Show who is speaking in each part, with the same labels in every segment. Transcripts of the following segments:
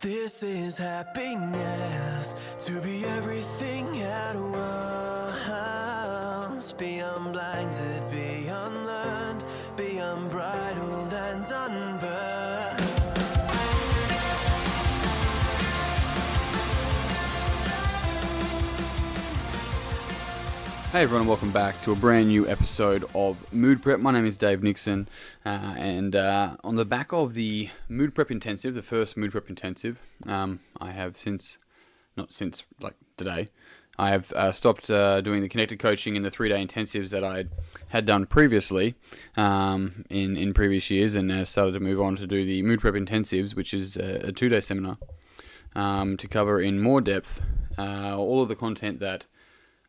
Speaker 1: This is happiness, to be everything at once. Be unblinded, be unlearned, be unbridled and unburned.
Speaker 2: Hey everyone, welcome back to a brand new episode of Mood Prep. My name is Dave Nixon, and on the back of the Mood Prep Intensive, the first Mood Prep Intensive, I have today, I have stopped doing the connected coaching and the 3-day intensives that I had done previously in previous years, and started to move on to do the Mood Prep Intensives, which is a 2-day seminar to cover in more depth all of the content that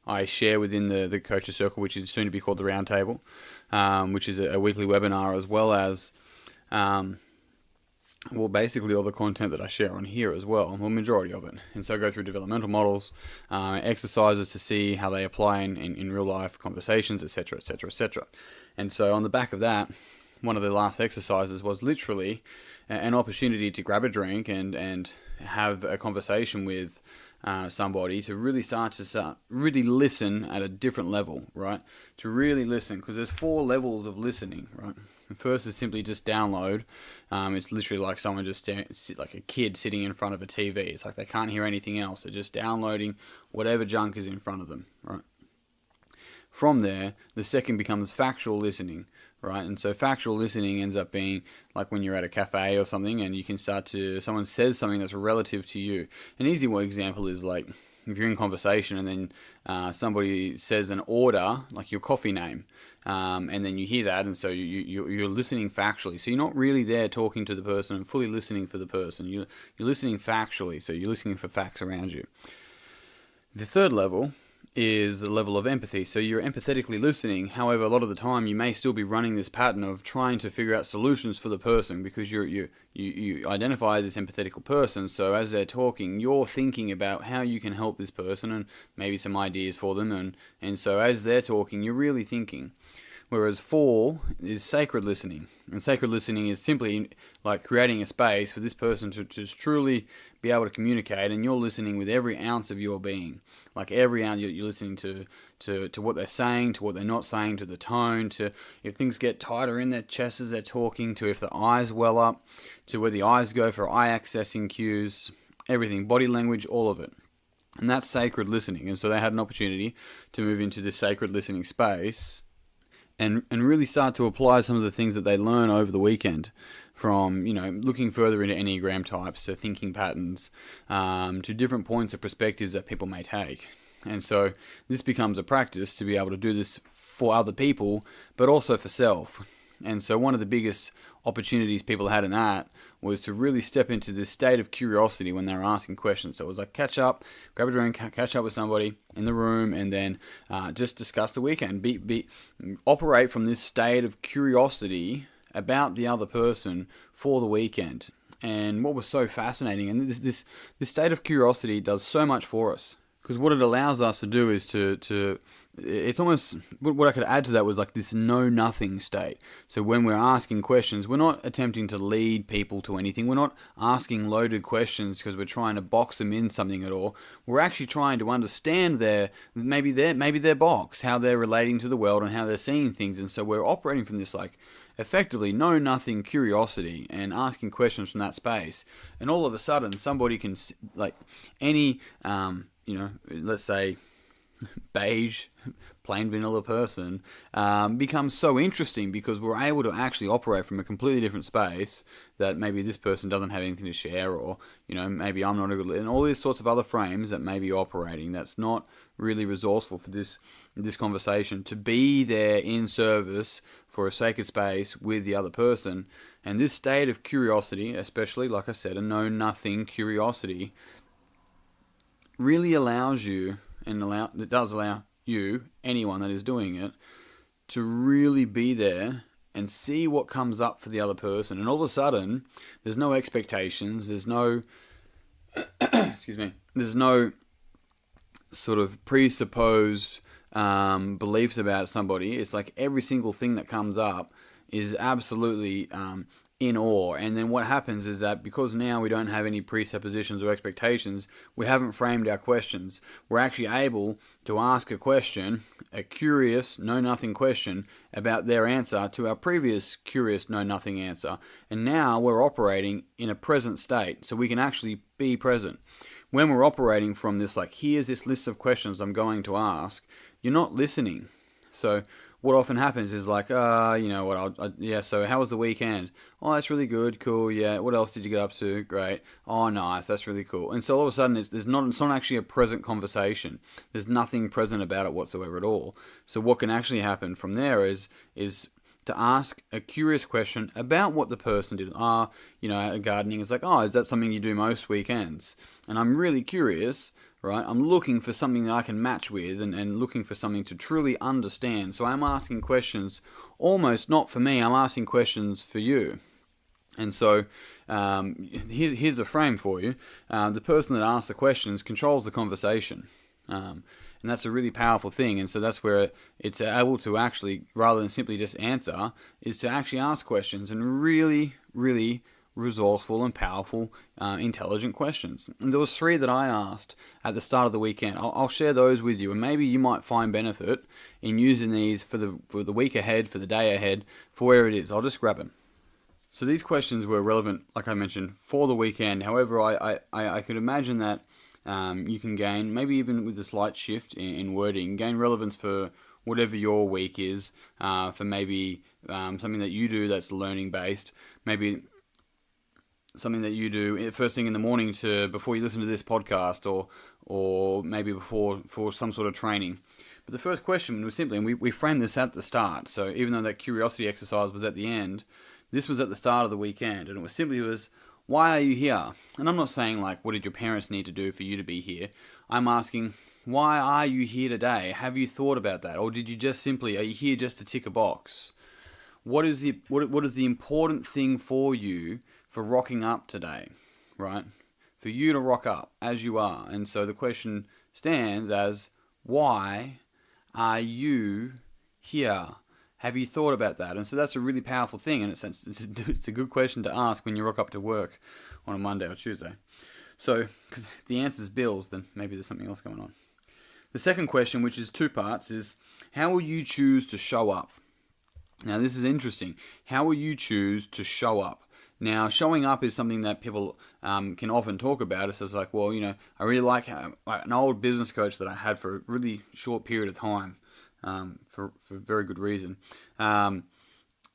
Speaker 2: I share within the Coaches Circle, which is soon to be called the Roundtable, which is a weekly webinar, as well as, basically all the content that I share on here as well, majority of it. And so I go through developmental models, exercises to see how they apply in real life conversations, etc., etc., etc. And so on the back of that, one of the last exercises was literally an opportunity to grab a drink and have a conversation with somebody to really really listen at a different level, right? To really listen, because there's 4 levels of listening, right? The first is simply just download. It's literally like someone like a kid sitting in front of a TV. It's like they can't hear anything else. They're just downloading whatever junk is in front of them, right? From there, the second becomes factual listening, right? And so factual listening ends up being like when you're at a cafe or something and you can someone says something that's relative to you. An easy example is like if you're in conversation and then somebody says an order, like your coffee name, and then you hear that, and so you're listening factually. So you're not really there talking to the person and fully listening for the person. You're listening factually, so you're listening for facts around you. The third level is the level of empathy. So you're empathetically listening. However, a lot of the time you may still be running this pattern of trying to figure out solutions for the person because you identify as this empathetical person. So as they're talking, you're thinking about how you can help this person and maybe some ideas for them. And so as they're talking, you're really thinking. Whereas 4 is sacred listening. And sacred listening is simply like creating a space for this person to just truly be able to communicate, and you're listening with every ounce of your being. Like every ounce, you're listening to what they're saying, to what they're not saying, to the tone, to if things get tighter in their chest as they're talking, to if the eyes well up, to where the eyes go for eye accessing cues, everything, body language, all of it. And that's sacred listening. And so they had an opportunity to move into this sacred listening space and really start to apply some of the things that they learn over the weekend, from looking further into Enneagram types, to thinking patterns, to different points of perspectives that people may take. And so this becomes a practice to be able to do this for other people, but also for self. And so one of the biggest opportunities people had in that was to really step into this state of curiosity when they were asking questions. So it was like catch up, grab a drink, catch up with somebody in the room, and then just discuss the weekend. Operate from this state of curiosity about the other person for the weekend. And what was so fascinating, and this state of curiosity does so much for us, because what it allows us to do is to it's almost, what I could add to that was like this know-nothing state. So when we're asking questions, we're not attempting to lead people to anything. We're not asking loaded questions because we're trying to box them in something at all. We're actually trying to understand maybe their box, how they're relating to the world and how they're seeing things. And so we're operating from this like effectively know-nothing curiosity and asking questions from that space. And all of a sudden, somebody can, like any, let's say, beige, plain vanilla person becomes so interesting because we're able to actually operate from a completely different space that maybe this person doesn't have anything to share, or maybe I'm not a good leader, and all these sorts of other frames that may be operating that's not really resourceful for this conversation, to be there in service for a sacred space with the other person. And this state of curiosity, especially like I said, a know-nothing curiosity, really allows you, it does allow you, anyone that is doing it, to really be there and see what comes up for the other person. And all of a sudden, there's no expectations, there's no there's no sort of presupposed beliefs about somebody. It's like every single thing that comes up is absolutely in awe. And then what happens is that because now we don't have any presuppositions or expectations, we haven't framed our questions. We're actually able to ask a question, a curious, know-nothing question, about their answer to our previous curious, know-nothing answer. And now we're operating in a present state, so we can actually be present. When we're operating from this, like, here's this list of questions I'm going to ask, you're not listening. So what often happens is like, you know what, yeah, so how was the weekend? Oh, that's really good, cool, yeah. What else did you get up to? Great. Oh, nice, that's really cool. And so all of a sudden, it's not actually a present conversation. There's nothing present about it whatsoever at all. So what can actually happen from there is to ask a curious question about what the person did. You know, gardening is like, is that something you do most weekends? And I'm really curious, right? I'm looking for something that I can match with and looking for something to truly understand. So I'm asking questions almost not for me, I'm asking questions for you. And so here's a frame for you. The person that asks the questions controls the conversation. And that's a really powerful thing. And so that's where it's able to actually, rather than simply just answer, is to actually ask questions and really, really resourceful and powerful, intelligent questions. And there was 3 that I asked at the start of the weekend. I'll share those with you, and maybe you might find benefit in using these for the week ahead, for the day ahead, for where it is. I'll just grab them. So these questions were relevant, like I mentioned, for the weekend. However, I could imagine that you can gain, maybe even with a slight shift in wording, gain relevance for whatever your week is, for maybe something that you do that's learning based, maybe something that you do first thing in the morning before you listen to this podcast, or maybe for some sort of training. But the first question was simply, and we framed this at the start, so even though that curiosity exercise was at the end, this was at the start of the weekend, and it was, why are you here? And I'm not saying like, what did your parents need to do for you to be here? I'm asking, why are you here today? Have you thought about that? Or did you just simply, are you here just to tick a box? What is the important thing for you for rocking up today, right? For you to rock up as you are. And so the question stands as, why are you here? Have you thought about that? And so that's a really powerful thing in a sense. It's a good question to ask when you rock up to work on a Monday or Tuesday. So, because if the answer is bills, then maybe there's something else going on. The second question, which is 2 parts, is how will you choose to show up? Now, this is interesting. How will you choose to show up? Now, showing up is something that people can often talk about. It's just like, well, you know, I really like an old business coach that I had for a really short period of time, for very good reason,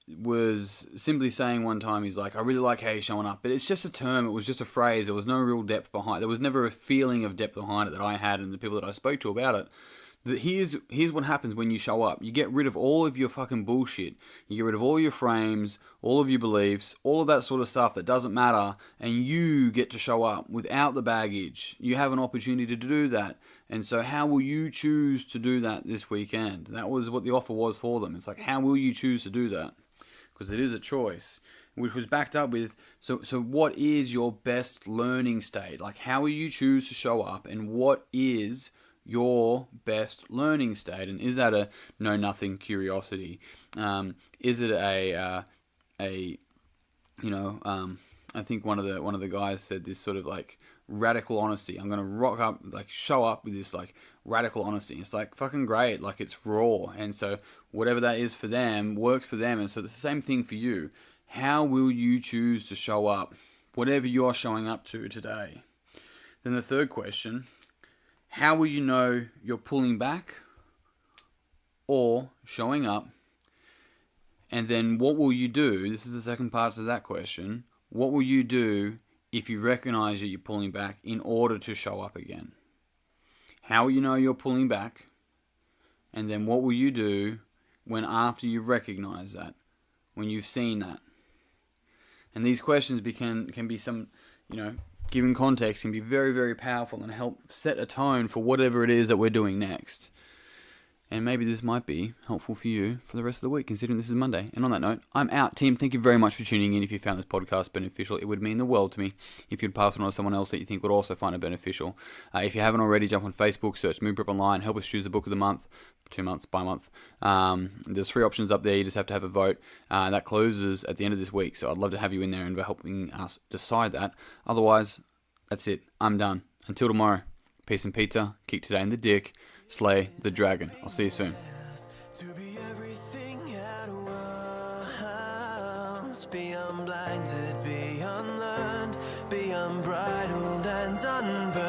Speaker 2: was simply saying one time, he's like, I really like how you're showing up. But it's just a term. It was just a phrase. There was no real depth behind it. There was never a feeling of depth behind it that I had and the people that I spoke to about it. Here's what happens when you show up. You get rid of all of your fucking bullshit. You get rid of all your frames, all of your beliefs, all of that sort of stuff that doesn't matter, and you get to show up without the baggage. You have an opportunity to do that. And so how will you choose to do that this weekend? That was what the offer was for them. It's like, how will you choose to do that? Because it is a choice, which was backed up with, so what is your best learning state? Like, how will you choose to show up, and what is your best learning state? And is that a know-nothing curiosity? Is it I think one of the guys said this sort of like radical honesty. I'm gonna rock up, like show up with this like radical honesty. It's like fucking great, like it's raw, and so whatever that is for them works for them. And so it's the same thing for you. How will you choose to show up, whatever you're showing up to today? Then the third question: how will you know you're pulling back or showing up? And then what will you do? This is the second part to that question. What will you do if you recognize that you're pulling back in order to show up again? How will you know you're pulling back? And then what will you do when after you've recognized that, when you've seen that? And these questions can be some, given context, can be very, very powerful and help set a tone for whatever it is that we're doing next. And maybe this might be helpful for you for the rest of the week, considering this is Monday. And on that note, I'm out. Team, thank you very much for tuning in. If you found this podcast beneficial, it would mean the world to me if you'd pass it on to someone else that you think would also find it beneficial. If you haven't already, jump on Facebook, search Mood Prep Online, help us choose the book of the month, 2 months by month. There's 3 options up there. You just have to have a vote. That closes at the end of this week, so I'd love to have you in there and helping us decide that. Otherwise, that's it. I'm done. Until tomorrow, peace and pizza, kick today in the dick, slay the dragon. I'll see you soon.
Speaker 1: to be everything at once. Be unblinded, be unlearned, be unbridled and unburned.